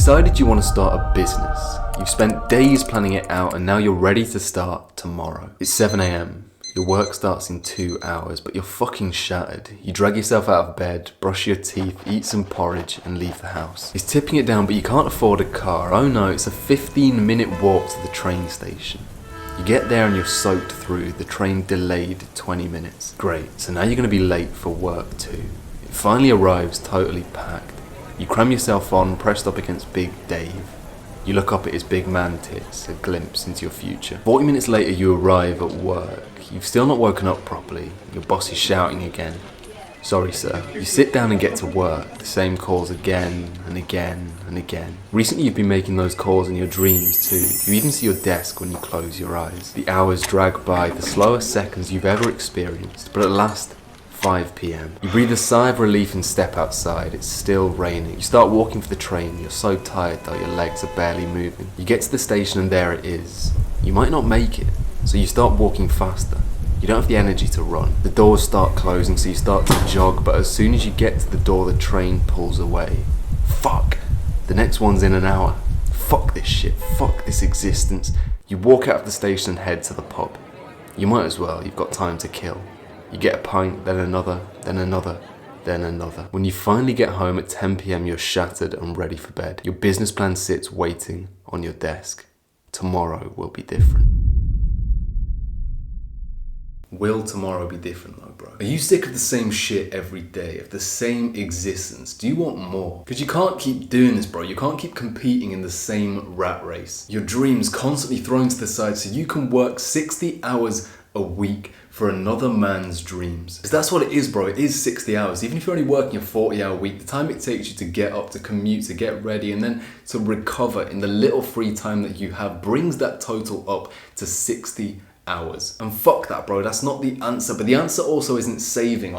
decided you want to start a business. You've spent days planning it out and now you're ready to start tomorrow. It's 7 a.m. Your work starts in 2 hours, but you're fucking shattered. You drag yourself out of bed, brush your teeth, eat some porridge and leave the house. It's tipping it down, but you can't afford a car. Oh no, it's a 15-minute walk to the train station. You get there and you're soaked through, the train delayed 20 minutes. Great, so now you're going to be late for work too. It finally arrives totally packed. You cram yourself on, pressed up against Big Dave. You look up at his big man tits, a glimpse into your future. 40 minutes later you arrive at work. You've still not woken up properly. Your boss is shouting again. Sorry sir. You sit down and get to work. The same calls again and again and again. Recently you've been making those calls in your dreams too. You even see your desk when you close your eyes. The hours drag by, the slowest seconds you've ever experienced. But at last, 5 p.m. You breathe a sigh of relief and step outside. It's still raining. You start walking for the train. You're so tired though, your legs are barely moving. You get to the station and there it is. You might not make it, so you start walking faster. You don't have the energy to run. The doors start closing, so you start to jog, but as soon as you get to the door, the train pulls away. Fuck! The next one's in an hour. Fuck this shit. Fuck this existence. You walk out of the station and head to the pub. You might as well, you've got time to kill. You get a pint, then another, then another, then another. When you finally get home at 10 p.m, you're shattered and ready for bed. Your business plan sits waiting on your desk. Tomorrow will be different. Will tomorrow be different though, bro? Are you sick of the same shit every day, of the same existence? Do you want more? Because you can't keep doing this, bro. You can't keep competing in the same rat race. Your dreams constantly thrown to the side so you can work 60 hours a week for another man's dreams. Because that's what it is, bro. It is 60 hours. Even if you're only working a 40-hour week, the time it takes you to get up, to commute, to get ready, and then to recover in the little free time that you have brings that total up to 60 hours. And fuck that, bro. That's not the answer. But the answer also isn't saving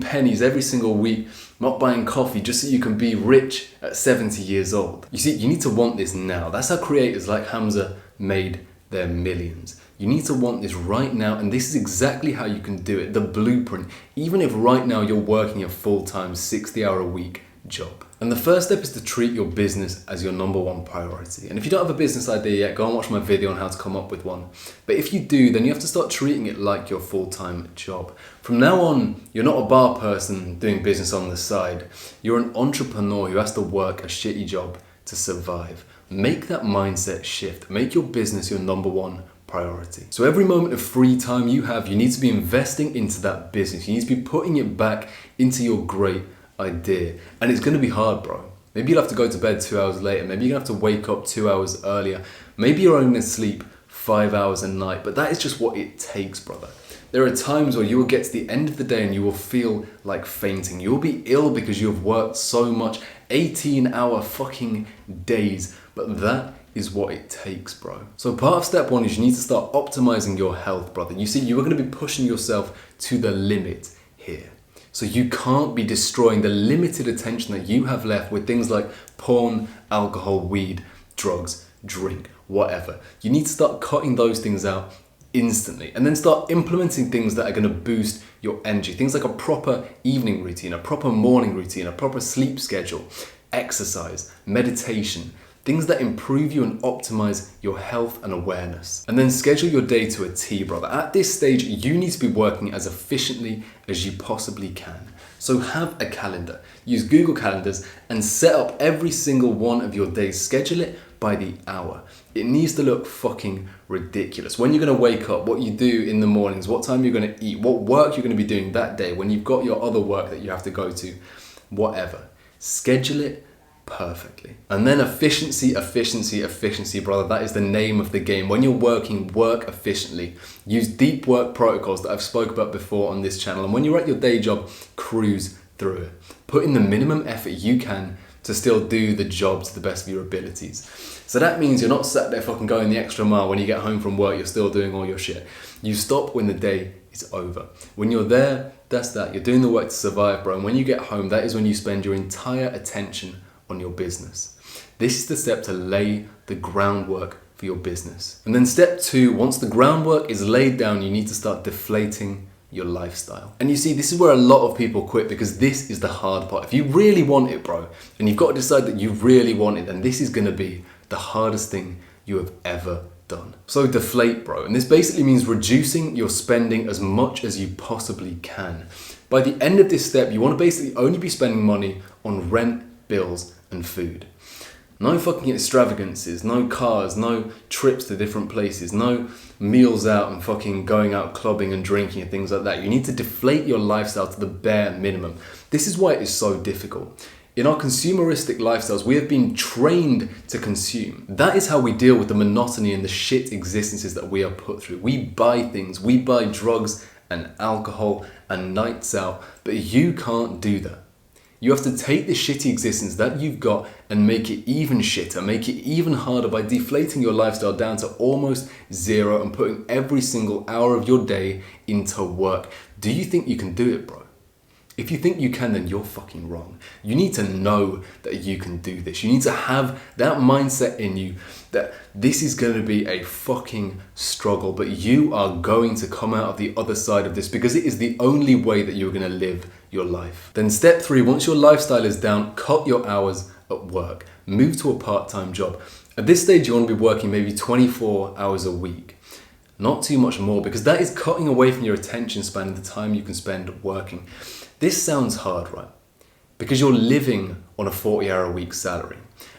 pennies every single week, not buying coffee just so you can be rich at 70 years old. You see, you need to want this now. That's how creators like Hamza made their millions. You need to want this right now, and this is exactly how you can do it. The blueprint, even if right now you're working a full-time 60-hour-a-week job. And the first step is to treat your business as your number one priority. And if you don't have a business idea yet, go and watch my video on how to come up with one. But if you do, then you have to start treating it like your full-time job. From now on, you're not a bar person doing business on the side. You're an entrepreneur who has to work a shitty job to survive. Make that mindset shift. Make your business your number one priority. So every moment of free time you have, you need to be investing into that business. You need to be putting it back into your great idea. And it's going to be hard, bro. Maybe you'll have to go to bed 2 hours later. Maybe you're going to have to wake up 2 hours earlier. Maybe you're only going to sleep 5 hours a night. But that is just what it takes, brother. There are times where you will get to the end of the day and you will feel like fainting. You will be ill because you have worked so much, 18-hour fucking days. But that is what it takes, bro. So part of step one is you need to start optimizing your health, brother. You see, you are going to be pushing yourself to the limit here. So you can't be destroying the limited attention that you have left with things like porn, alcohol, weed, drugs, drink, whatever. You need to start cutting those things out instantly and then start implementing things that are going to boost your energy. Things like a proper evening routine, a proper morning routine, a proper sleep schedule, exercise, meditation, things that improve you and optimize your health and awareness. And then schedule your day to a T, brother. At this stage, you need to be working as efficiently as you possibly can. So have a calendar. Use Google Calendars and set up every single one of your days. Schedule it by the hour. It needs to look fucking ridiculous. When you're going to wake up, what you do in the mornings, what time you're going to eat, what work you're going to be doing that day, when you've got your other work that you have to go to, whatever. Schedule it perfectly. And then efficiency, brother. That is the name of the game. When you're working, work efficiently. Use deep work protocols that I've spoke about before on this channel. And when you're at your day job, cruise through it. Put in the minimum effort you can to still do the job to the best of your abilities. So that means you're not sat there fucking going the extra mile. When you get home from work, you're still doing all your shit. You stop when the day is over. When you're there, that's that. You're doing the work to survive, bro. And when you get home, that is when you spend your entire attention on your business. This is the step to lay the groundwork for your business. And then step two, once the groundwork is laid down, you need to start deflating your lifestyle. And you see, this is where a lot of people quit, because this is the hard part. If you really want it, bro, and you've got to decide that you really want it, then this is going to be the hardest thing you have ever done. So deflate, bro. And this basically means reducing your spending as much as you possibly can. By the end of this step, you want to basically only be spending money on rent, bills, and food. No fucking extravagances, no cars, no trips to different places, no meals out and fucking going out clubbing and drinking and things like that. You need to deflate your lifestyle to the bare minimum. This is why it is so difficult. In our consumeristic lifestyles, we have been trained to consume. That is how we deal with the monotony and the shit existences that we are put through. We buy things, we buy drugs and alcohol and nights out, but you can't do that. You have to take the shitty existence that you've got and make it even shitter, make it even harder by deflating your lifestyle down to almost zero and putting every single hour of your day into work. Do you think you can do it, bro? If you think you can, then you're fucking wrong. You need to know that you can do this. You need to have that mindset in you that this is going to be a fucking struggle, but you are going to come out of the other side of this, because it is the only way that you're going to live your life. Then step 3, once your lifestyle is down, cut your hours at work. Move to a part-time job. At this stage, you want to be working maybe 24 hours a week. Not too much more, because that is cutting away from your attention span and the time you can spend working. This sounds hard, right? Because you're living on a 40-hour-a-week salary.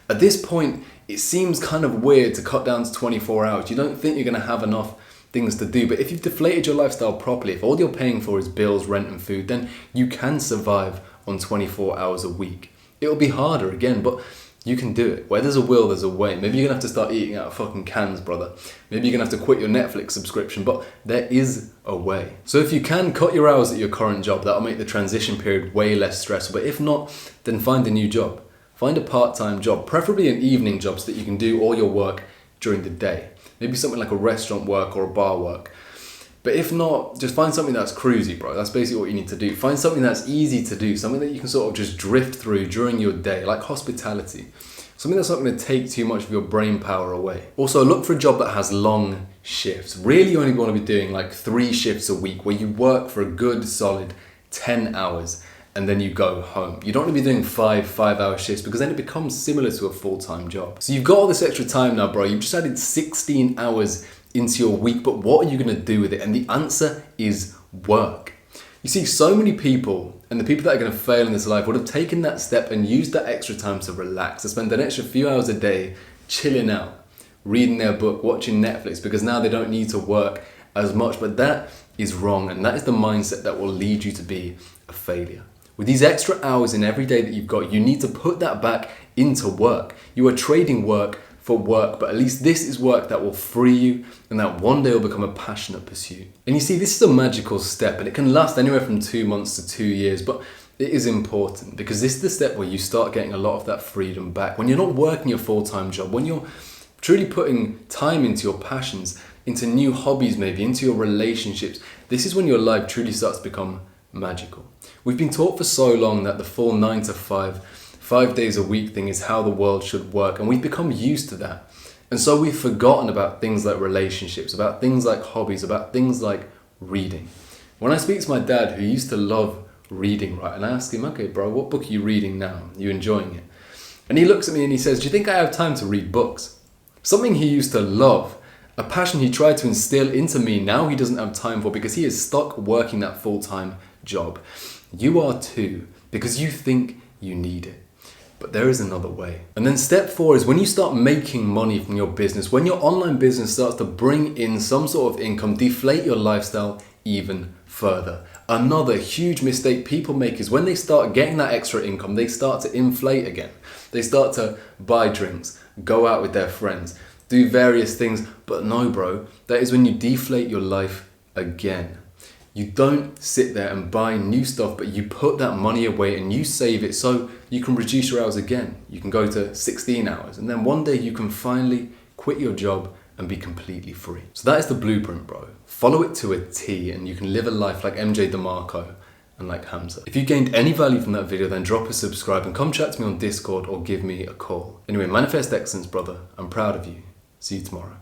At this point, it seems kind of weird to cut down to 24 hours. You don't think you're going to have enough things to do. But if you've deflated your lifestyle properly, if all you're paying for is bills, rent and food, then you can survive on 24 hours a week. It'll be harder again, but you can do it. Where there's a will, there's a way. Maybe you're going to have to start eating out of fucking cans, brother. Maybe you're going to have to quit your Netflix subscription, but there is a way. So if you can, cut your hours at your current job. That'll make the transition period way less stressful. But if not, then find a new job. Find a part-time job, preferably an evening job, so that you can do all your work during the day. Maybe something like a restaurant work or a bar work. But if not, just find something that's cruisy, bro. That's basically what you need to do. Find something that's easy to do, something that you can sort of just drift through during your day, like hospitality. Something that's not going to take too much of your brain power away. Also, look for a job that has long shifts. Really, you only want to be doing like 3 shifts a week, where you work for a good solid 10 hours and then you go home. You don't want to be doing 5-hour shifts, because then it becomes similar to a full-time job. So you've got all this extra time now, bro. You've just added 16 hours into your week, but what are you going to do with it? And the answer is work. You see, so many people, and the people that are going to fail in this life, would have taken that step and used that extra time to relax, to spend an extra few hours a day chilling out, reading their book, watching Netflix, because now they don't need to work as much. But that is wrong, and that is the mindset that will lead you to be a failure. With these extra hours in every day that you've got, you need to put that back into work. You are trading work for work, but at least this is work that will free you and that one day will become a passionate pursuit. And you see, this is a magical step, and it can last anywhere from 2 months to 2 years, but it is important, because this is the step where you start getting a lot of that freedom back. When you're not working your full-time job, when you're truly putting time into your passions, into new hobbies maybe, into your relationships, this is when your life truly starts to become magical. We've been taught for so long that the full 9 to 5 days a week thing is how the world should work, and we've become used to that. And so we've forgotten about things like relationships, about things like hobbies, about things like reading. When I speak to my dad, who used to love reading, right, and I ask him, okay, bro, what book are you reading now? Are you enjoying it? And he looks at me and he says, do you think I have time to read books? Something he used to love, a passion he tried to instill into me, now he doesn't have time for, because he is stuck working that full-time job. You are too, because you think you need it. But there is another way. And then step 4 is when you start making money from your business, when your online business starts to bring in some sort of income, deflate your lifestyle even further. Another huge mistake people make is when they start getting that extra income, they start to inflate again. They start to buy drinks, go out with their friends, do various things. But no, bro, that is when you deflate your life again. You don't sit there and buy new stuff, but you put that money away and you save it so you can reduce your hours again. You can go to 16 hours, and then one day you can finally quit your job and be completely free. So that is the blueprint, bro. Follow it to a T and you can live a life like MJ Demarco and like Hamza. If you gained any value from that video, then drop a subscribe and come chat to me on Discord or give me a call. Anyway, manifest excellence, brother. I'm proud of you. See you tomorrow.